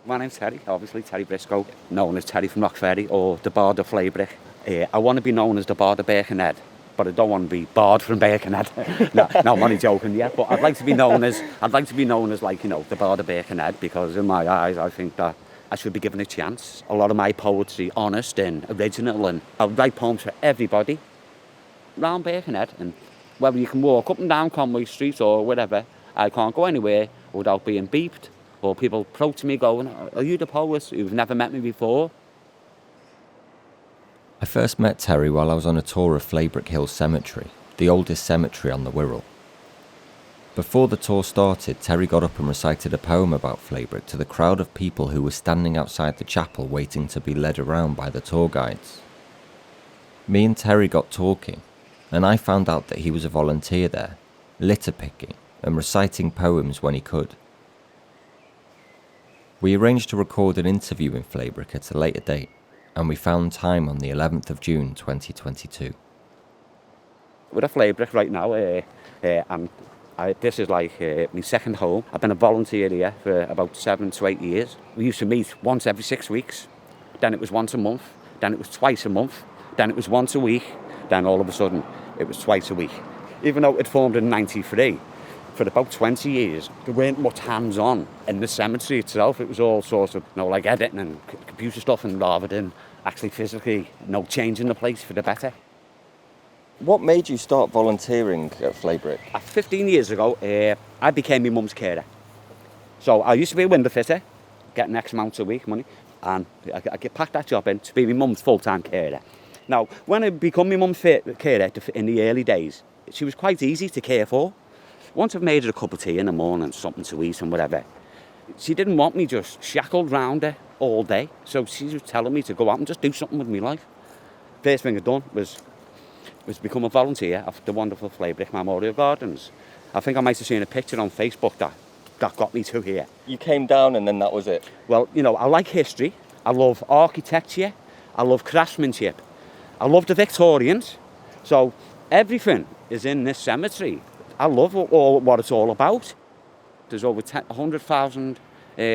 My name's Terry, obviously, Terry Briscoe, known as Terry from Rockferry, or the Bard of Flaybrick. I want to be known as the Bard of Birkenhead, but I don't want to be Bard from Birkenhead. no, I'm only joking, yeah. But I'd like to be known as, like, you know, the Bard of Birkenhead, because in my eyes, I think that I should be given a chance. A lot of my poetry, honest and original, and I would write poems for everybody round Birkenhead. And whether you can walk up and down Conway Street or whatever, I can't go anywhere without being beeped, or people approach me going, "Are you the poet who've never met me before?" I first met Terry while I was on a tour of Flaybrick Hill Cemetery, the oldest cemetery on the Wirral. Before the tour started, Terry got up and recited a poem about Flaybrick to the crowd of people who were standing outside the chapel waiting to be led around by the tour guides. Me and Terry got talking, and I found out that he was a volunteer there, litter picking and reciting poems when he could. We arranged to record an interview in Flaybrick at a later date, and we found time on the 11th of June 2022. We're at Flaybrick right now, and this is like my second home. I've been a volunteer here for about 7 to 8 years. We used to meet once every 6 weeks, then it was once a month, then it was twice a month, then it was once a week, then all of a sudden it was twice a week. Even though it formed in '93, for about 20 years, there weren't much hands-on in the cemetery itself. It was all sorts of, you know, like editing and computer stuff, and rather than actually physically, you know, changing the place for the better. What made you start volunteering at Flaybrick? 15 years ago, I became my mum's carer. So I used to be a window fitter, getting X amount a week money, and I packed that job in to be my mum's full-time carer. Now, when I became my mum's carer in the early days, she was quite easy to care for. Once I've made her a cup of tea in the morning, something to eat and whatever, she didn't want me just shackled round her all day. So she was telling me to go out and just do something with my life. First thing I'd done was become a volunteer of the wonderful Flaybrick Memorial Gardens. I think I might have seen a picture on Facebook that got me to here. You came down and then that was it? Well, you know, I like history. I love architecture. I love craftsmanship. I love the Victorians. So everything is in this cemetery. I love what it's all about. There's over 100,000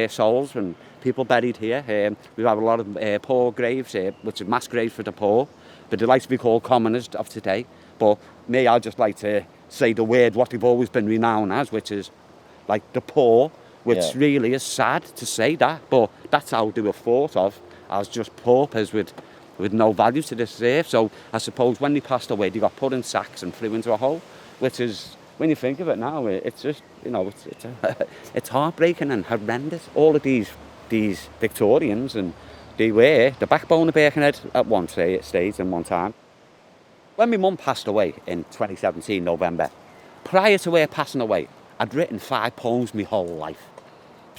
souls and people buried here. We have a lot of poor graves, which are mass graves for the poor, but they like to be called commoners of today. But me, I just like to say the word what they've always been renowned as, which is like the poor, which really is sad to say that, but that's how they were thought of, as just paupers with no value to this earth. So I suppose when they passed away, they got put in sacks and threw into a hole, which is, when you think of it now, it's just, you know, it's heartbreaking and horrendous. All of these Victorians, and they were the backbone of Birkenhead at one stage and one time. When my mum passed away in 2017, November, prior to her passing away, I'd written 5 poems my whole life.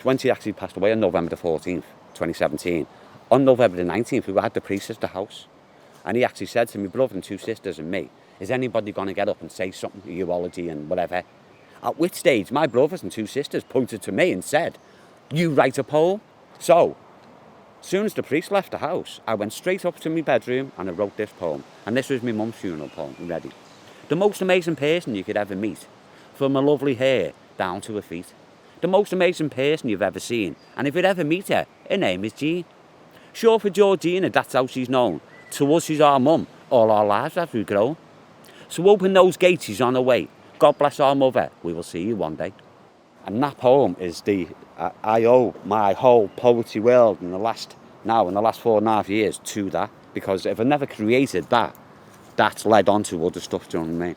When she actually passed away on November the 14th, 2017, on November the 19th, we had the priest at the house, and he actually said to my brother and 2 sisters and me, "Is anybody going to get up and say something to eulogy and whatever?" At which stage, my brothers and 2 sisters pointed to me and said, "You write a poem." So, as soon as the priest left the house, I went straight up to my bedroom and I wrote this poem. And this was my mum's funeral poem, ready. The most amazing person you could ever meet, from her lovely hair down to her feet. The most amazing person you've ever seen, and if you'd ever meet her, her name is Jean. Sure, for Georgina, that's how she's known. To us, she's our mum, all our lives as we've grown. So open those gates, she's on her way. God bless our mother, we will see you one day. And that poem is I owe my whole poetry world in the last 4.5 years to that. Because if I never created that, that's led on to other stuff, do you know what I mean?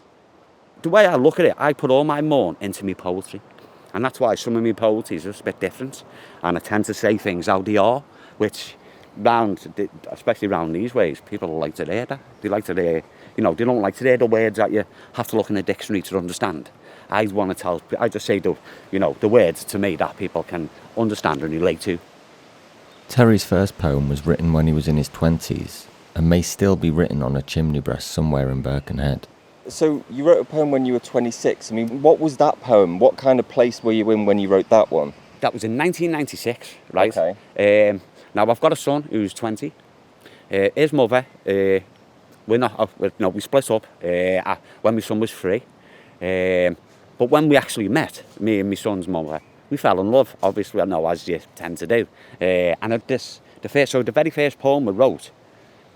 The way I look at it, I put all my mourn into my poetry. And that's why some of my poetry is just a bit different. And I tend to say things how they are, which especially around these ways, people like to hear that. They like to hear, you know, they don't like to hear the words that you have to look in a dictionary to understand. I just say the words to me that people can understand and relate to. Terry's first poem was written when he was in his 20s and may still be written on a chimney breast somewhere in Birkenhead. So you wrote a poem when you were 26. I mean, what was that poem? What kind of place were you in when you wrote that one? That was in 1996, right? Okay. Now I've got a son who's 20. His mother, we split up when my son was 3. But when we actually met, me and my son's mother, We fell in love, obviously, I know, as you tend to do. And the very first poem I wrote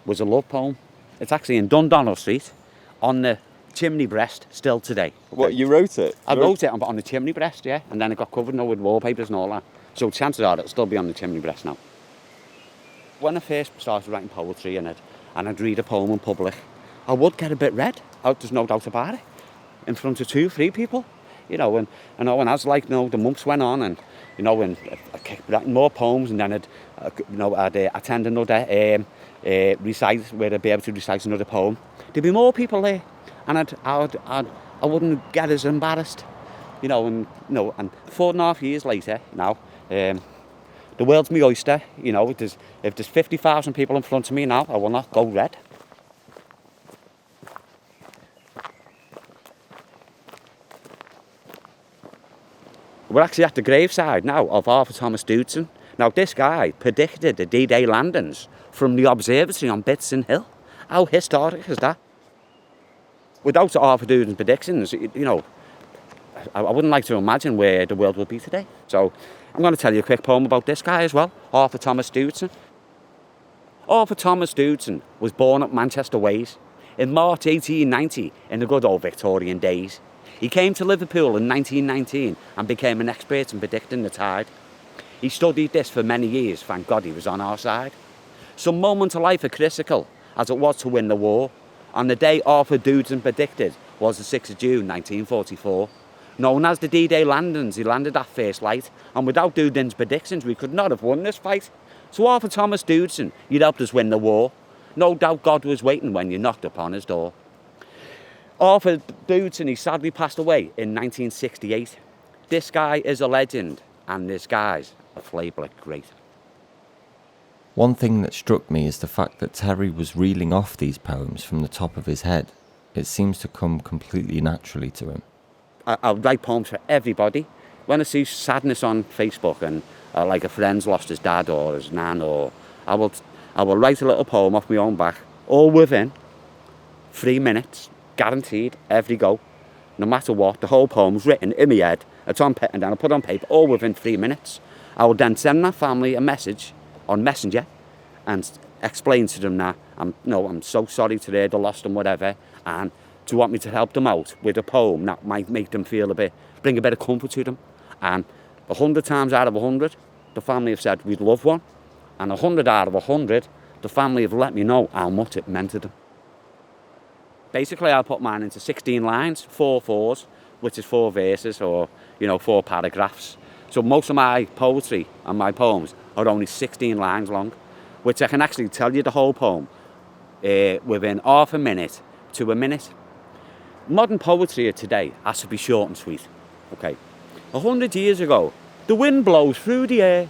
was a love poem. It's actually in Dundonald Street, on the chimney breast, still today. What, you wrote it? I wrote it on the chimney breast, yeah, and then it got covered with wallpapers and all that. So chances are it'll still be on the chimney breast now. When I first started writing poetry and I'd read a poem in public, I would get a bit red, there's no doubt about it, in front of 2-3 people. And as the months went on, and I kept writing more poems, and then I'd attend another recite where I'd be able to recite another poem. There'd be more people there, and I wouldn't get as embarrassed, and 4.5 years later now, the world's my oyster. If there's 50,000 people in front of me now, I will not go red. We're actually at the graveside now of Arthur Thomas Doodson. Now, this guy predicted the D-Day landings from the observatory on Bitson Hill. How historic is that? Without Arthur Doodson's predictions, I wouldn't like to imagine where the world would be today. So I'm going to tell you a quick poem about this guy as well, Arthur Thomas Doodson. Arthur Thomas Doodson was born at Manchester Ways in March 1890 in the good old Victorian days. He came to Liverpool in 1919 and became an expert in predicting the tide. He studied this for many years, thank God he was on our side. Some moments of life are critical, as it was to win the war. On the day Arthur Doodson predicted was the 6th of June 1944. Known as the D-Day landings, he landed at first light, and without Doodson's predictions we could not have won this fight. So Arthur Thomas Doodson, you helped us win the war. No doubt God was waiting when you knocked upon his door. Arthur Doodson, he sadly passed away in 1968. This guy is a legend, and this guy's a Flaybrick great. One thing that struck me is the fact that Terry was reeling off these poems from the top of his head. It seems to come completely naturally to him. I write poems for everybody. When I see sadness on Facebook and like a friend's lost his dad or his nan, or I will write a little poem off my own back, all within 3 minutes. Guaranteed, every go, no matter what. The whole poem's written in my head, it's on and then I put it on paper, all within 3 minutes. I will then send that family a message on Messenger and explain to them that I'm so sorry to hear the loss and whatever, and to want me to help them out with a poem that might make them feel bring a bit of comfort to them. And 100 times out of 100, the family have said we'd love one, and 100 out of 100, the family have let me know how much it meant to them. Basically, I put mine into 16 lines, 4 fours, which is 4 verses or, 4 paragraphs. So most of my poetry and my poems are only 16 lines long, which I can actually tell you the whole poem within half a minute to a minute. Modern poetry of today has to be short and sweet. Okay, 100 years ago, the wind blows through the air.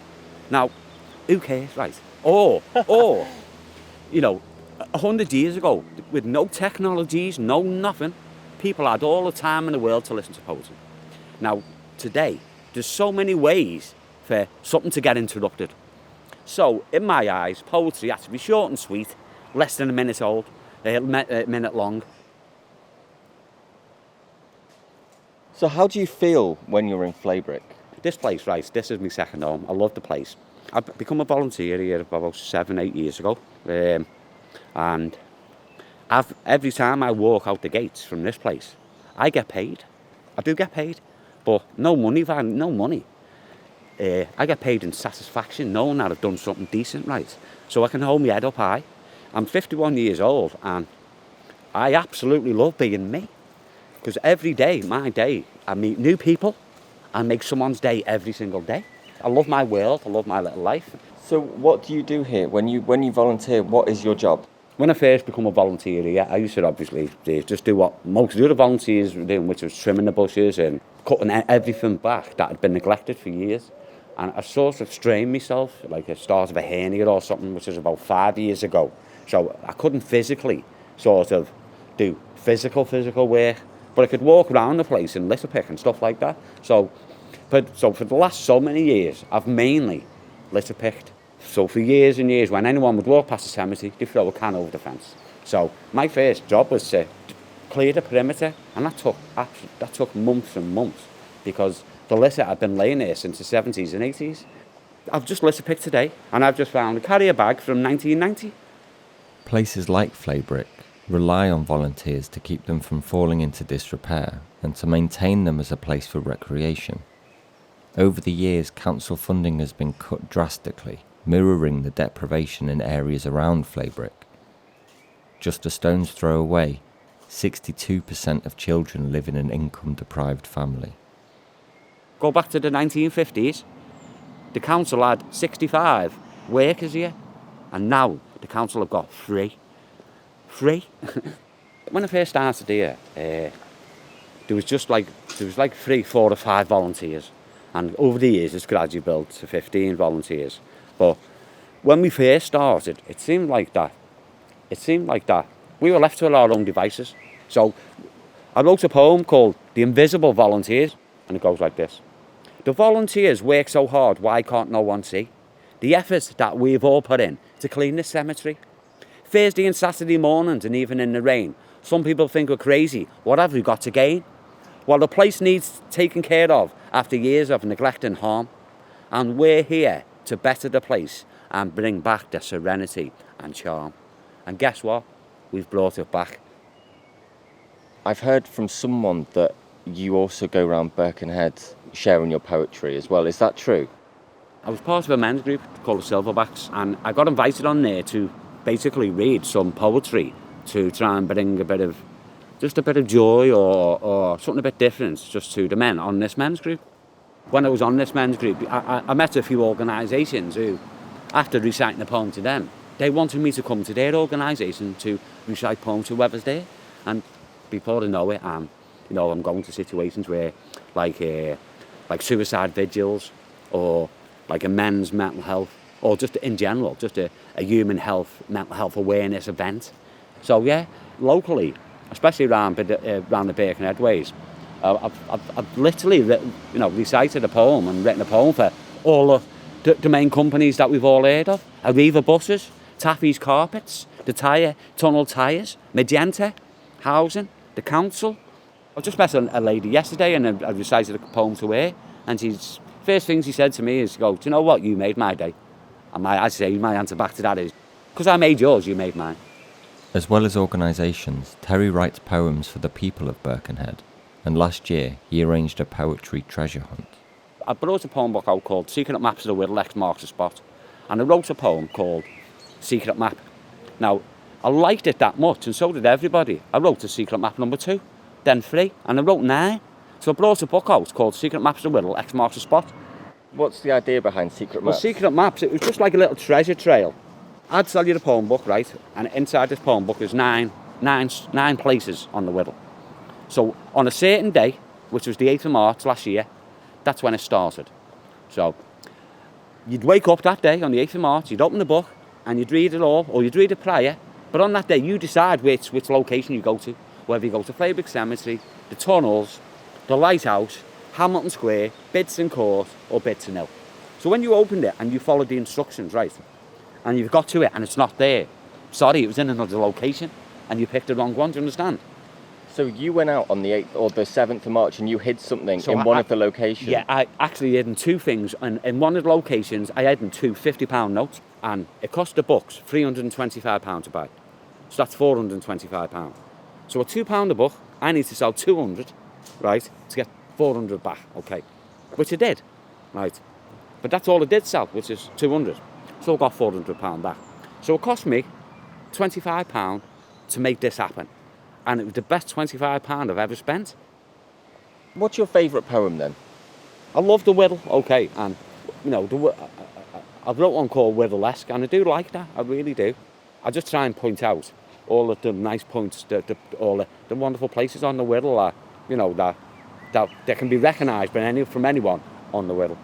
Now, who cares, right? Or 100 years ago, with no technologies, no nothing, people had all the time in the world to listen to poetry. Now, today, there's so many ways for something to get interrupted. So, in my eyes, poetry has to be short and sweet, less than a minute long. So how do you feel when you're in Flaybrick? This place, right, this is my second home. I love the place. I've become a volunteer here about 7-8 years ago. And every time I walk out the gates from this place, I get paid. I do get paid, but no money. I get paid in satisfaction, knowing that I've done something decent, right? So I can hold my head up high. I'm 51 years old, and I absolutely love being me. Because every day, my day, I meet new people. I make someone's day every single day. I love my world. I love my little life. So what do you do here? When you volunteer, what is your job? When I first become a volunteer here, I used to obviously just do what most of the other volunteers were doing, which was trimming the bushes and cutting everything back that had been neglected for years. And I sort of strained myself, like a start of a hernia or something, which was about 5 years ago. So I couldn't physically sort of do physical work, but I could walk around the place and litter pick and stuff like that. So for the last so many years, I've mainly litter picked. So for years and years, when anyone would walk past the cemetery, they'd throw a can over the fence. So my first job was to clear the perimeter, and that took months and months, because The litter had been laying there since the 70s and 80s. I've just litter picked today, and I've just found a carrier bag from 1990. Places like Flaybrick rely on volunteers to keep them from falling into disrepair and to maintain them as a place for recreation. Over the years, council funding has been cut drastically, mirroring the deprivation in areas around Flaybrick. Just a stone's throw away, 62% of children live in an income-deprived family. Go back to the 1950s, the council had 65 workers here, and now the council have got 3. 3? When I first started here, there was like 3, 4 or 5 volunteers, and over the years it's gradually built to 15 volunteers. But when we first started, it seemed like that we were left to our own devices. So I wrote a poem called The Invisible Volunteers, and it goes like this. The volunteers work so hard, why can't no one see? The effort that we've all put in to clean the cemetery. Thursday and Saturday mornings, and even in the rain, some people think we're crazy. What have we got to gain? Well, the place needs taken care of after years of neglect and harm. And we're here to better the place and bring back the serenity and charm. And guess what? We've brought it back. I've heard from someone that you also go around Birkenhead sharing your poetry as well. Is that true? I was part of a men's group called the Silverbacks, and I got invited on there to basically read some poetry to try and bring a bit of joy or something a bit different just to the men on this men's group. When I was on this men's group, I met a few organisations who, after reciting a poem to them, they wanted me to come to their organisation to recite poems to whoever's there. And before I know it, I'm going to situations where, like suicide vigils, or like a men's mental health, or just in general, just a human health, mental health awareness event. So yeah, locally, especially around the Birkenhead ways, I've literally recited a poem and written a poem for all of the main companies that we've all heard of. Arriva buses, Taffy's carpets, the tunnel tyres, Magenta, housing, the council. I just met a lady yesterday and I recited a poem to her, and first thing she said to me is, do you know what, you made my day. And my answer back to that is, because I made yours, you made mine. As well as organisations, Terry writes poems for the people of Birkenhead, and last year he arranged a poetry treasure hunt. I brought a poem book out called Secret Maps of the Whittle X Marks the Spot, and I wrote a poem called Secret Map. Now, I liked it that much, and so did everybody. I wrote a Secret Map number 2, then 3, and I wrote 9. So I brought a book out called Secret Maps of the Whittle X Marks the Spot. What's the idea behind Secret Maps? Well, Secret Maps, it was just like a little treasure trail. I'd sell you the poem book, right? And inside this poem book is nine places on the Whittle. So on a certain day, which was the 8th of March last year, that's when it started. So you'd wake up that day on the 8th of March, you'd open the book and you'd read it all, or you'd read it prior. But on that day, you decide which location you go to, whether you go to Flaybrick Cemetery, the tunnels, the lighthouse, Hamilton Square, Bidson Court, or Bidson Hill. So when you opened it and you followed the instructions, right, and you've got to it and it's not there, sorry, it was in another location and you picked the wrong one, do you understand? So you went out on the 8th or the 7th of March and you hid something in one of the locations? Yeah, I actually hid in 2 things. And in one of the locations, I hid in 2 £50 notes, and it cost the books £325 to buy. So that's £425. So a £2 a book, I need to sell 200, right, to get 400 back, okay, which I did, right, but that's all I did sell, which is 200, so I got £400 back. So it cost me £25 to make this happen, and it was the best £25 I've ever spent. What's your favourite poem then? I love the Whittle, okay, and I wrote one called Whittlesque, and I do like that, I really do. I just try and point out all of the nice points, all the wonderful places on the Whittle that can be recognised from anyone on the Whittle.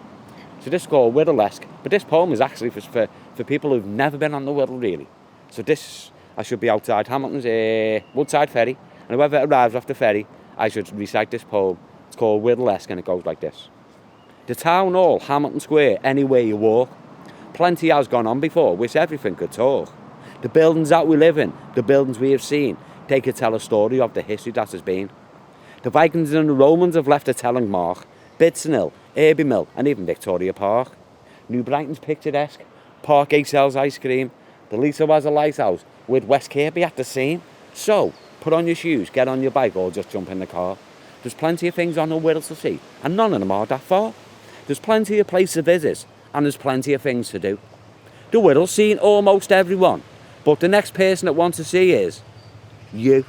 So this is called Whittlesque, but this poem is actually for people who've never been on the Whittle, really. So I should be outside Hamilton's Woodside Ferry, and whoever arrives off the ferry, I should recite this poem. It's called Whittlesque, and it goes like this. The town hall, Hamilton Square, anywhere you walk, plenty has gone on before, which everything could talk. The buildings that we live in, the buildings we have seen, they could tell a story of the history that has been. The Vikings and the Romans have left a telling mark. Bidson Hill, Abbey Mill, and even Victoria Park. New Brighton's picturesque. Parkgate sells ice cream. The Liso has a lighthouse with West Kirby at the same. So, put on your shoes, get on your bike, or just jump in the car. There's plenty of things on the Wirral to see, and none of them are that far. There's plenty of places to visit, and there's plenty of things to do. The Wirral's seen almost everyone, but the next person that wants to see is you.